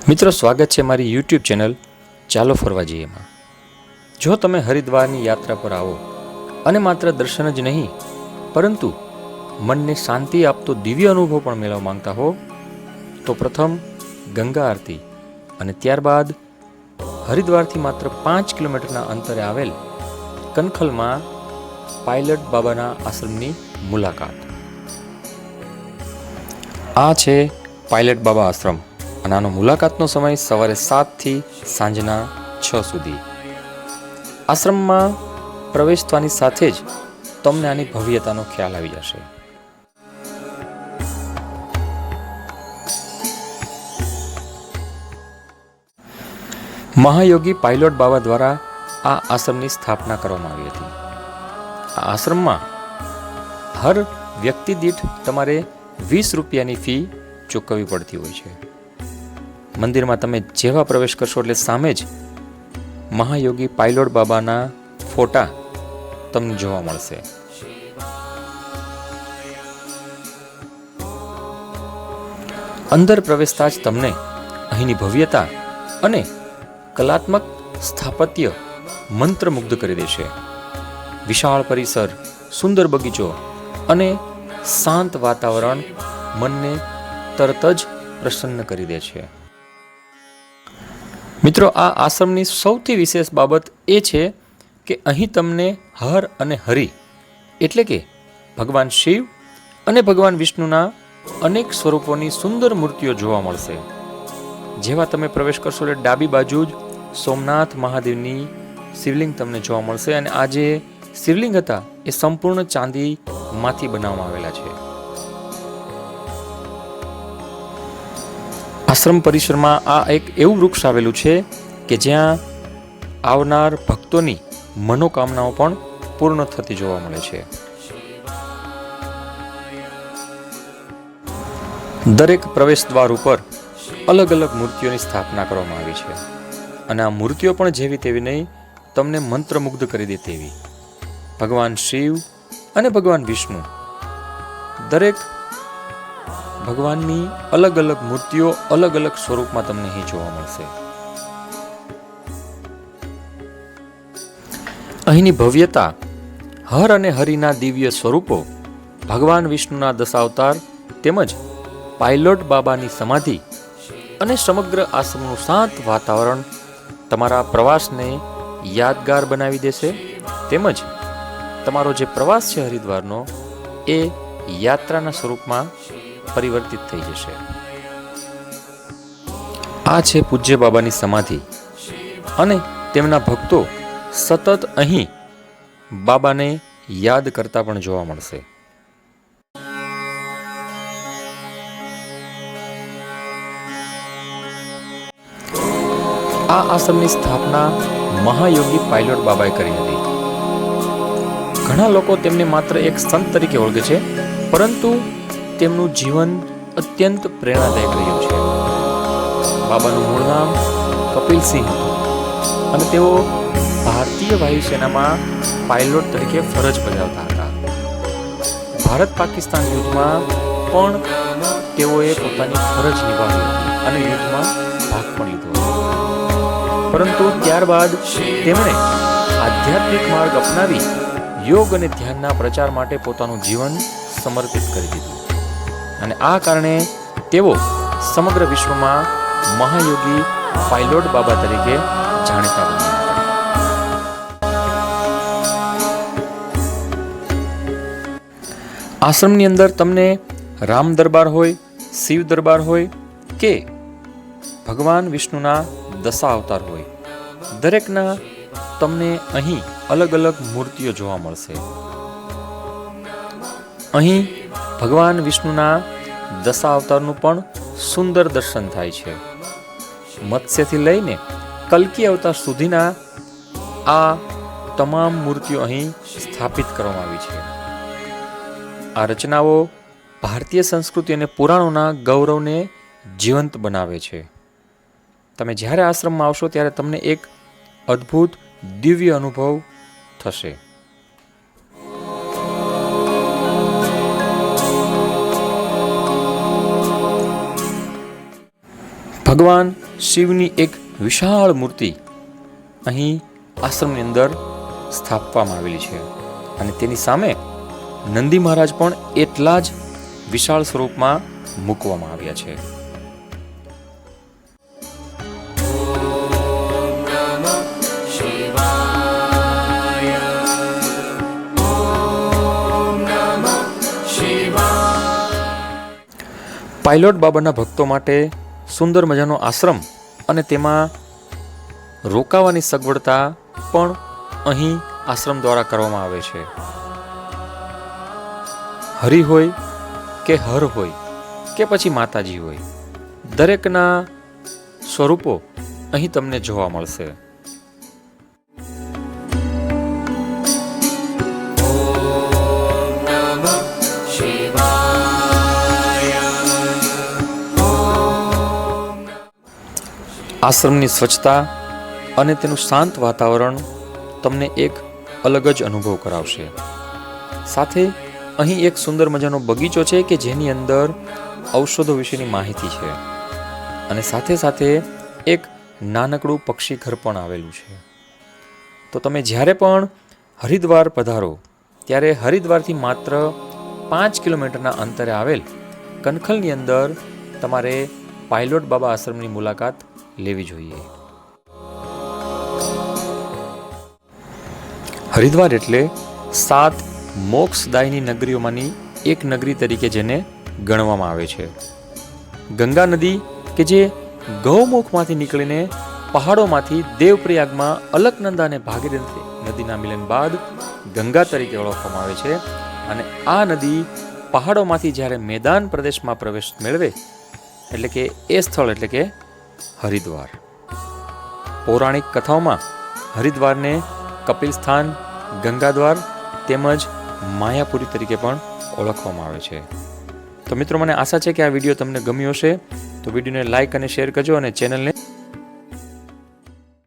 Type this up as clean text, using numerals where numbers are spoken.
મિત્રો, સ્વાગત છે મારી યુટ્યુબ ચેનલ ચાલો ફરવા જઈએમાં। જો તમે હરિદ્વારની યાત્રા પર આવો અને માત્ર દર્શન જ નહીં પરંતુ મનને શાંતિ આપતો દિવ્ય અનુભવ પણ મેળવવા માંગતા હો તો પ્રથમ ગંગા આરતી અને ત્યારબાદ હરિદ્વારથી માત્ર 5 કિલોમીટરના અંતરે આવેલ કનખલમાં પાયલટ બાબાના આશ્રમની મુલાકાત। આ છે પાયલટ બાબા આશ્રમ અને આનો મુલાકાતનો સમય સવારે 7 થી સાંજના 6 સુધી। આશ્રમમાં પ્રવેશતાની સાથે જ તમને આની ભવ્યતાનો ખ્યાલ આવી જશે। મહાયોગી પાયલોટ બાબા દ્વારા આ આશ્રમની સ્થાપના કરવામાં આવી હતી। આ આશ્રમમાં હર વ્યક્તિ દીઠ તમારે 20 રૂપિયાની ફી ચૂકવવી પડતી હોય છે। મંદિરમાં તમે જેવા પ્રવેશ કરશો એટલે સામે જ મહાયોગી પાયલોટ બાબાના ફોટા તમને જોવા મળશે। અંદર પ્રવેશતા જ તમને અહીંની ભવ્યતા અને કલાત્મક સ્થાપત્ય મંત્રમુગ્ધ કરી દેશે। વિશાળ પરિસર, સુંદર બગીચો અને શાંત વાતાવરણ મનને તરત જ પ્રસન્ન કરી દે છે। મિત્રો, આ આશ્રમની સૌથી વિશેષ બાબત એ છે કે અહીં તમને હર અને હરિ એટલે કે ભગવાન શિવ અને ભગવાન વિષ્ણુના અનેક સ્વરૂપોની સુંદર મૂર્તિઓ જોવા મળશે। જેવા તમે પ્રવેશ કરશો એટલે ડાબી બાજુ જ સોમનાથ મહાદેવની શિવલિંગ તમને જોવા મળશે અને આ જે શિવલિંગ હતા એ સંપૂર્ણ ચાંદીમાંથી બનાવવામાં આવેલા છે। આશ્રમ પરિસરમાં આ એક એવું વૃક્ષ આવેલું છે કે જ્યાં આવનાર ભક્તોની મનોકામનાઓ પણ પૂર્ણ થતી જોવા મળે છે। દરેક પ્રવેશ દ્વાર ઉપર અલગ અલગ મૂર્તિઓની સ્થાપના કરવામાં આવી છે અને આ મૂર્તિઓ પણ જેવી તેવી નહીં, તમને મંત્રમુગ્ધ કરી દે તેવી। ભગવાન શિવ અને ભગવાન વિષ્ણુ દરેક ભગવાનની અલગ અલગ મૂર્તિઓ અલગ અલગ સ્વરૂપમાં તમને અહીં જોવા મળશે। અહીંની ભવ્યતા, હર અને હરિના દિવ્ય સ્વરૂપો, ભગવાન વિષ્ણુના દશાવતાર તેમજ પાયલોટ બાબાની સમાધિ અને સમગ્ર આશ્રમનું શાંત વાતાવરણ તમારા પ્રવાસને યાદગાર બનાવી દેશે તેમજ તમારો જે પ્રવાસ છે હરિદ્વારનો એ યાત્રાના સ્વરૂપમાં પરિવર્તિત થઈ જશે। આ છે પૂજ્ય બાબાની સમાધિ અને તેમના ભક્તો સતત અહીં બાબાને યાદ કરતા પણ જોવા મળશે। આ આશ્રમની સ્થાપના મહાયોગી પાયલોટ બાબાએ કરી હતી। ઘણા લોકો તેમને માત્ર એક સંત તરીકે ઓળખે છે, પરંતુ તેમનું જીવન અત્યંત પ્રેરણાદાયક રહ્યું છે। બાબાનું મૂળ નામ કપિલ સિંહ હતું અને તેઓ ભારતીય વાયુસેનામાં પાયલોટ તરીકે ફરજ બજાવતા હતા। ભારત પાકિસ્તાન યુદ્ધમાં પણ તેઓએ પોતાની ફરજ નિભાવી હતી અને યુદ્ધમાં ભાગ પણ લીધો હતો, પરંતુ ત્યારબાદ તેમણે આધ્યાત્મિક માર્ગ અપનાવી યોગ અને ધ્યાનના પ્રચાર માટે પોતાનું જીવન સમર્પિત કરી દીધું અને આ કારણે તેઓ સમગ્ર વિશ્વમાં મહાયોગી પાયલોટ બાબા તરીકે જાણીતા બન્યા હતા। આશ્રમની અંદર તમને રામ દરબાર હોય, શિવ દરબાર હોય કે ભગવાન વિષ્ણુના દશા અવતાર હોય, દરેકના તમને અહીં અલગ અલગ મૂર્તિઓ જોવા મળશે। અહીં ભગવાન વિષ્ણુના દશા અવતારનું પણ સુંદર દર્શન થાય છે। મત્સ્યથી લઈને કલ્કી અવતાર સુધીના આ તમામ મૂર્તિઓ અહીં સ્થાપિત કરવામાં આવી છે। આ રચનાઓ ભારતીય સંસ્કૃતિ અને પુરાણોના ગૌરવને જીવંત બનાવે છે। તમે જ્યારે આશ્રમમાં આવશો ત્યારે તમને એક અદ્ભુત દિવ્ય અનુભવ થશે। ભગવાન શિવની એક વિશાળ મૂર્તિ અહીં આશ્રમની અંદર સ્થાપવામાં આવેલી છે અને તેની સામે નંદી મહારાજ પણ એટલા જ વિશાળ સ્વરૂપમાં મૂકવામાં આવ્યા છે. પાયલોટ બાબાના ભક્તો માટે સુંદર મજાનો આશ્રમ અને તેમાં રોકાવાની સગવડતા પણ અહીં આશ્રમ દ્વારા કરવામાં આવે છે. હરિ હોય કે હર હોય કે પછી માતાજી હોય, દરેકના સ્વરૂપો અહીં તમને જોવા મળશે. આશ્રમની સ્વચ્છતા અને તેનું શાંત વાતાવરણ તમને એક અલગ જ અનુભવ કરાવશે. સાથે અહીં એક સુંદર મજાનો બગીચો છે કે જેની અંદર ઔષધો વિશેની માહિતી છે અને સાથે સાથે એક નાનકડું પક્ષી ઘર પણ આવેલું છે. તો તમે જ્યારે પણ હરિદ્વાર પધારો ત્યારે હરિદ્વારથી માત્ર 5 કિલોમીટરના અંતરે આવેલ કનખલની અંદર તમારે પાયલોટ બાબા આશ્રમની મુલાકાત લેવી જોઈએ. હરિદ્વાર એટલે 7 મોક્ષદાયની નગરીઓમાંની એક નગરી તરીકે જેને ગણવામાં આવે છે. ગંગા નદી કે જે ગૌમુખમાંથી નીકળીને પહાડોમાંથી દેવપ્રયાગમાં અલકનંદા અને ભાગીરથી નદીના મિલન બાદ ગંગા તરીકે ઓળખવામાં આવે છે અને આ નદી પહાડોમાંથી જ્યારે મેદાન પ્રદેશમાં પ્રવેશ મેળવે એટલે કે એ સ્થળ એટલે કે હરિદ્વાર. પૌરાણિક કથાઓમાં હરિદ્વારને કપિલ સ્થાન, ગંગાદ્વાર તેમજ માયાપુરી તરીકે પણ ઓળખવામાં આવે છે. તો મિત્રો, મને આશા છે કે આ વિડીયો તમને ગમ્યો હશે. તો વિડીયોને લાઈક અને શેર કરજો અને ચેનલને